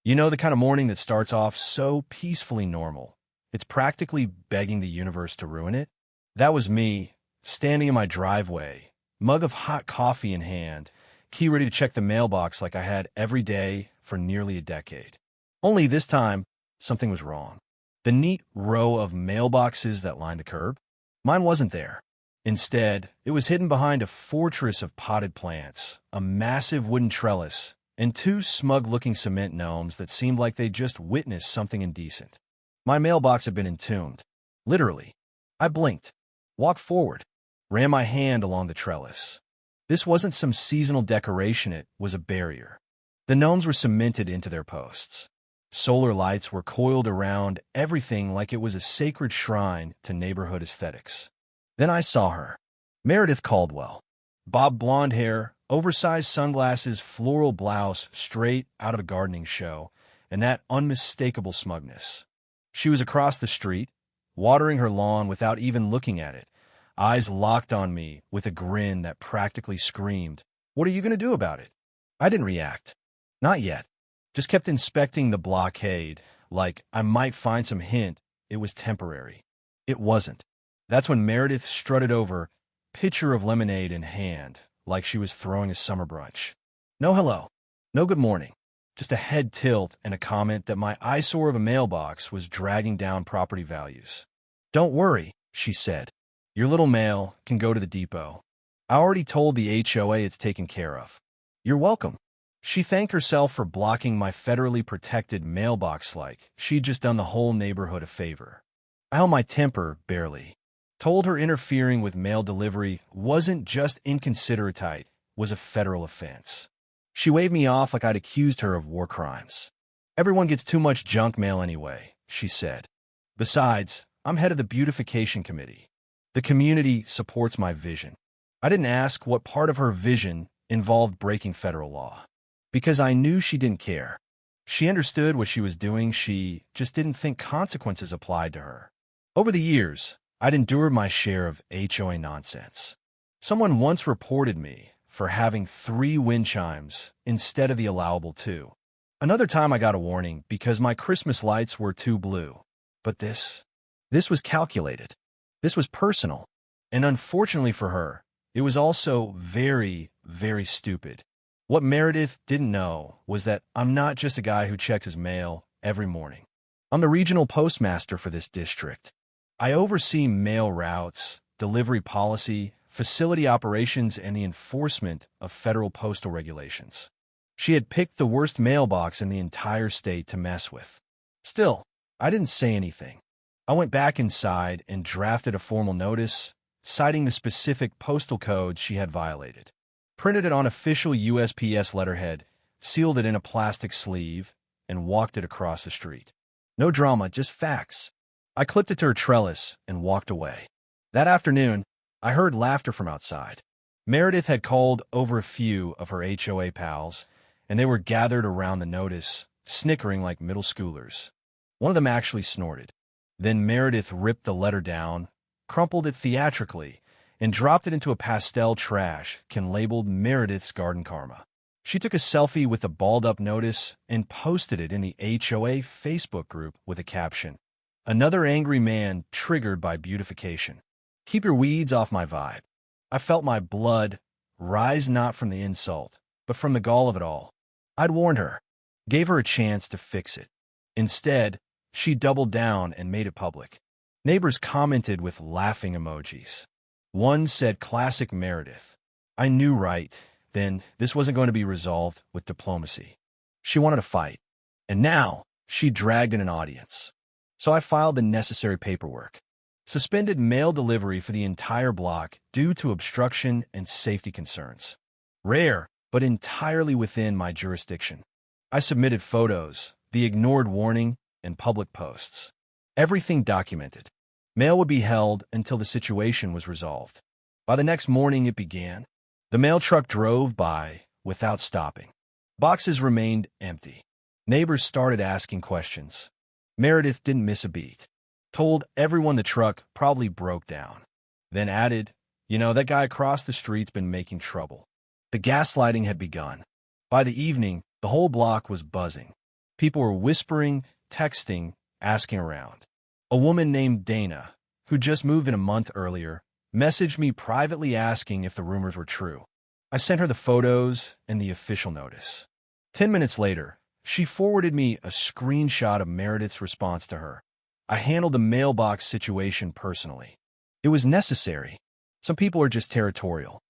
You know, the kind of morning that starts off so peacefully normal. It's practically begging the universe to ruin it. That was me, standing in my driveway, mug of hot coffee in hand, key ready to check the mailbox like I had every day for nearly a decade. Only this time, something was wrong. The neat row of mailboxes that lined the curb? Mine wasn't there. Instead, it was hidden behind a fortress of potted plants, a massive wooden trellis, and two smug-looking cement gnomes that seemed like they'd just witnessed something indecent. My mailbox had been entombed. Literally. I blinked, walked forward, ran my hand along the trellis. This wasn't some seasonal decoration, it was a barrier. The gnomes were cemented into their posts. Solar lights were coiled around everything like it was a sacred shrine to neighborhood aesthetics. Then I saw her. Meredith Caldwell. Bob blonde hair, oversized sunglasses, floral blouse straight out of a gardening show, and that unmistakable smugness. She was across the street, watering her lawn without even looking at it, eyes locked on me with a grin that practically screamed, "What are you going to do about it?" I didn't react. Not yet. Just kept inspecting the blockade, like I might find some hint it was temporary. It wasn't. That's when Meredith strutted over, pitcher of lemonade in hand, like she was throwing a summer brunch. No hello. No good morning. Just a head tilt and a comment that my eyesore of a mailbox was dragging down property values. "Don't worry," she said. "Your little mail can go to the depot. I already told the HOA it's taken care of." "You're welcome." She thanked herself for blocking my federally protected mailbox like she'd just done the whole neighborhood a favor. I held my temper, barely. Told her interfering with mail delivery wasn't just inconsiderate, was a federal offense. She waved me off like I'd accused her of war crimes. "Everyone gets too much junk mail anyway," she said. "Besides, I'm head of the beautification committee. The community supports my vision." I didn't ask what part of her vision involved breaking federal law, because I knew she didn't care. She understood what she was doing, she just didn't think consequences applied to her. Over the years, I'd endured my share of HOA nonsense. Someone once reported me for having 3 wind chimes instead of the allowable 2. Another time I got a warning because my Christmas lights were too blue. But this was calculated. This was personal. And unfortunately for her, it was also very, very stupid. What Meredith didn't know was that I'm not just a guy who checks his mail every morning. I'm the regional postmaster for this district. I oversee mail routes, delivery policy, facility operations, and the enforcement of federal postal regulations. She had picked the worst mailbox in the entire state to mess with. Still, I didn't say anything. I went back inside and drafted a formal notice, citing the specific postal code she had violated. Printed it on official USPS letterhead, sealed it in a plastic sleeve, and walked it across the street. No drama, just facts. I clipped it to her trellis and walked away. That afternoon, I heard laughter from outside. Meredith had called over a few of her HOA pals, and they were gathered around the notice, snickering like middle schoolers. One of them actually snorted. Then Meredith ripped the letter down, crumpled it theatrically, and dropped it into a pastel trash can labeled Meredith's Garden Karma. She took a selfie with the balled-up notice and posted it in the HOA Facebook group with a caption, "Another angry man triggered by beautification. Keep your weeds off my vibe." I felt my blood rise not from the insult, but from the gall of it all. I'd warned her, gave her a chance to fix it. Instead, she doubled down and made it public. Neighbors commented with laughing emojis. One said, "Classic Meredith." I knew right then this wasn't going to be resolved with diplomacy. She wanted to fight. And now she dragged in an audience. So I filed the necessary paperwork. Suspended mail delivery for the entire block due to obstruction and safety concerns. Rare, but entirely within my jurisdiction. I submitted photos, the ignored warning, and public posts. Everything documented. Mail would be held until the situation was resolved. By the next morning it began. The mail truck drove by without stopping. Boxes remained empty. Neighbors started asking questions. Meredith didn't miss a beat. Told everyone the truck probably broke down. Then added, "That guy across the street's been making trouble." The gaslighting had begun. By the evening, the whole block was buzzing. People were whispering, texting, asking around. A woman named Dana, who just moved in a month earlier, messaged me privately asking if the rumors were true. I sent her the photos and the official notice. 10 minutes later, she forwarded me a screenshot of Meredith's response to her. I handled the mailbox situation personally. It was necessary. Some people are just territorial.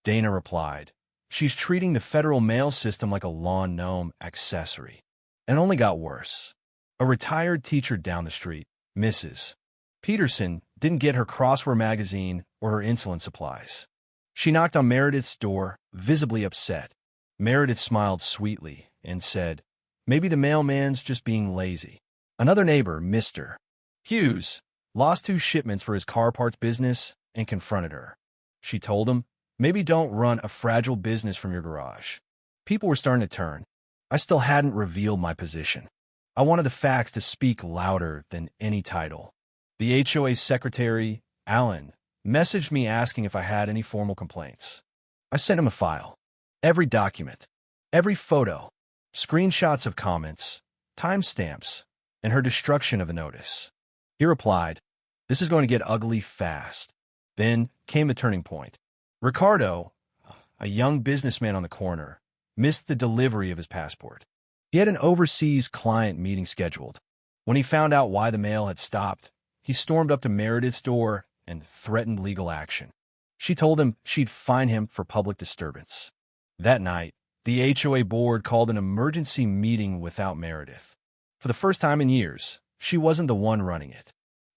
Dana replied, she's treating the federal mail system like a lawn gnome accessory. And it only got worse. A retired teacher down the street, Mrs. Peterson, didn't get her crossword magazine or her insulin supplies. She knocked on Meredith's door, visibly upset. Meredith smiled sweetly and said, maybe the mailman's just being lazy. Another neighbor, Mr. Hughes, lost 2 shipments for his car parts business and confronted her. She told him, maybe don't run a fragile business from your garage. People were starting to turn. I still hadn't revealed my position. I wanted the facts to speak louder than any title. The HOA secretary, Alan, messaged me asking if I had any formal complaints. I sent him a file. Every document, every photo, screenshots of comments, timestamps, and her destruction of a notice. He replied, this is going to get ugly fast. Then came the turning point. Ricardo, a young businessman on the corner, missed the delivery of his passport. He had an overseas client meeting scheduled. When he found out why the mail had stopped, he stormed up to Meredith's door and threatened legal action. She told him she'd fine him for public disturbance. That night, the HOA board called an emergency meeting without Meredith. For the first time in years, she wasn't the one running it.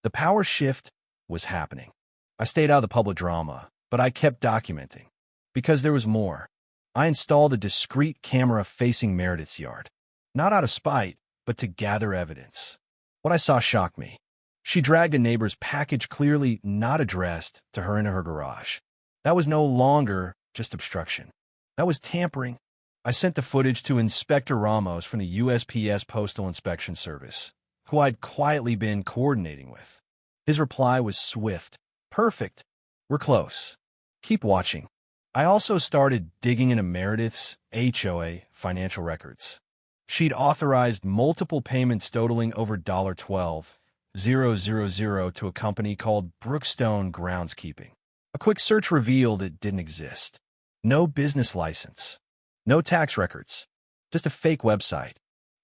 The power shift was happening. I stayed out of the public drama, but I kept documenting. Because there was more. I installed a discreet camera facing Meredith's yard. Not out of spite, but to gather evidence. What I saw shocked me. She dragged a neighbor's package clearly not addressed to her into her garage. That was no longer just obstruction. That was tampering. I sent the footage to Inspector Ramos from the USPS Postal Inspection Service, who I'd quietly been coordinating with. His reply was swift. Perfect. We're close. Keep watching. I also started digging into Meredith's HOA financial records. She'd authorized multiple payments totaling over $12,000 to a company called Brookstone Groundskeeping. A quick search revealed it didn't exist. No business license. No tax records. Just a fake website.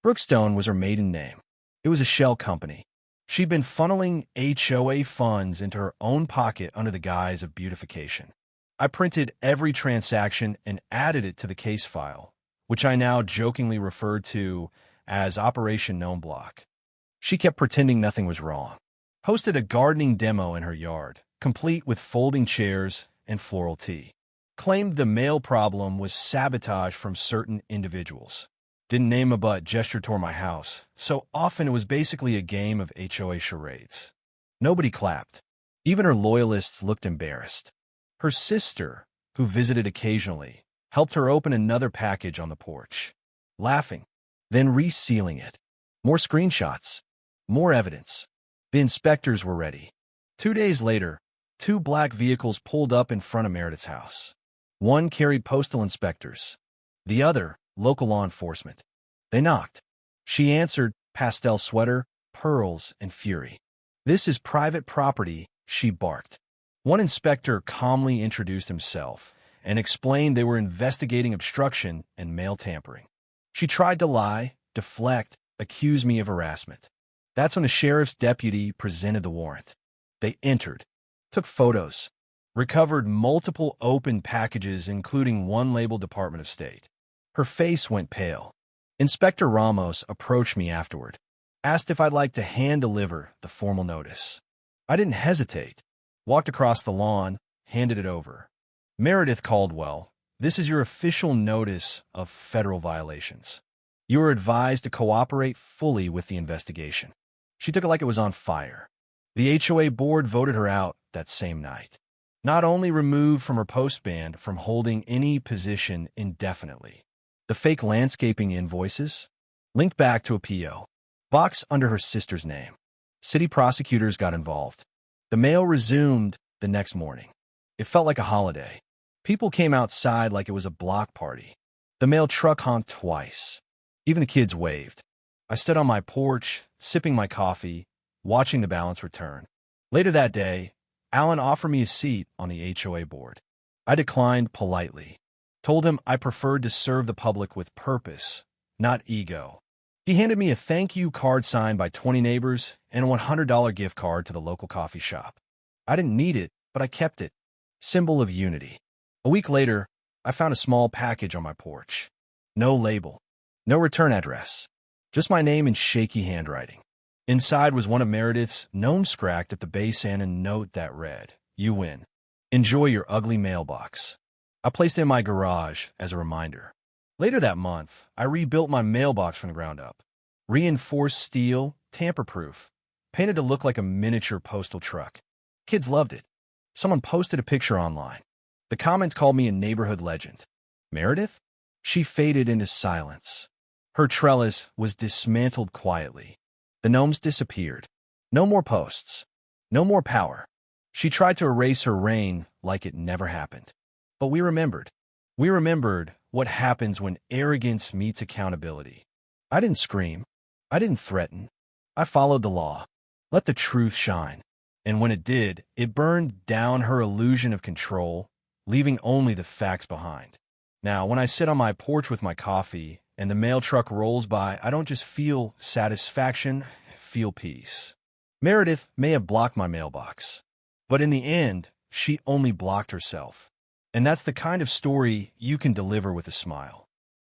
Brookstone was her maiden name. It was a shell company. She'd been funneling HOA funds into her own pocket under the guise of beautification. I printed every transaction and added it to the case file, which I now jokingly referred to as Operation Gnome Block. She kept pretending nothing was wrong. Hosted a gardening demo in her yard, complete with folding chairs and floral tea. Claimed the mail problem was sabotage from certain individuals. Didn't name a but gestured toward my house, so often it was basically a game of HOA charades. Nobody clapped. Even her loyalists looked embarrassed. Her sister, who visited occasionally, helped her open another package on the porch, laughing, then resealing it. More screenshots. More evidence. The inspectors were ready. 2 days later, 2 black vehicles pulled up in front of Meredith's house. One carried postal inspectors. The other, local law enforcement. They knocked. She answered, pastel sweater, pearls, and fury. This is private property, she barked. One inspector calmly introduced himself and explained they were investigating obstruction and mail tampering. She tried to lie, deflect, accuse me of harassment. That's when the sheriff's deputy presented the warrant. They entered, took photos, recovered multiple open packages, including one labeled Department of State. Her face went pale. Inspector Ramos approached me afterward, asked if I'd like to hand-deliver the formal notice. I didn't hesitate. Walked across the lawn, handed it over. Meredith Caldwell, this is your official notice of federal violations. You are advised to cooperate fully with the investigation. She took it like it was on fire. The HOA board voted her out that same night. Not only removed from her postband from holding any position indefinitely. The fake landscaping invoices linked back to a PO box under her sister's name. City prosecutors got involved. The mail resumed the next morning. It felt like a holiday. People came outside like it was a block party. The mail truck honked twice. Even the kids waved. I stood on my porch, sipping my coffee, watching the balance return. Later that day, Alan offered me a seat on the HOA board. I declined politely, told him I preferred to serve the public with purpose, not ego. He handed me a thank you card signed by 20 neighbors and a $100 gift card to the local coffee shop. I didn't need it, but I kept it. Symbol of unity. A week later, I found a small package on my porch. No label, no return address, just my name in shaky handwriting. Inside was one of Meredith's gnomes scracked at the base and a note that read, "You win. Enjoy your ugly mailbox." I placed it in my garage as a reminder. Later that month, I rebuilt my mailbox from the ground up. Reinforced steel, tamper-proof, painted to look like a miniature postal truck. Kids loved it. Someone posted a picture online. The comments called me a neighborhood legend. Meredith? She faded into silence. Her trellis was dismantled quietly. The gnomes disappeared. No more posts. No more power. She tried to erase her reign like it never happened. But we remembered. We remembered what happens when arrogance meets accountability. I didn't scream. I didn't threaten. I followed the law. Let the truth shine. And when it did, it burned down her illusion of control, leaving only the facts behind. Now, when I sit on my porch with my coffee and the mail truck rolls by, I don't just feel satisfaction, I feel peace. Meredith may have blocked my mailbox, but in the end, she only blocked herself. And that's the kind of story you can deliver with a smile.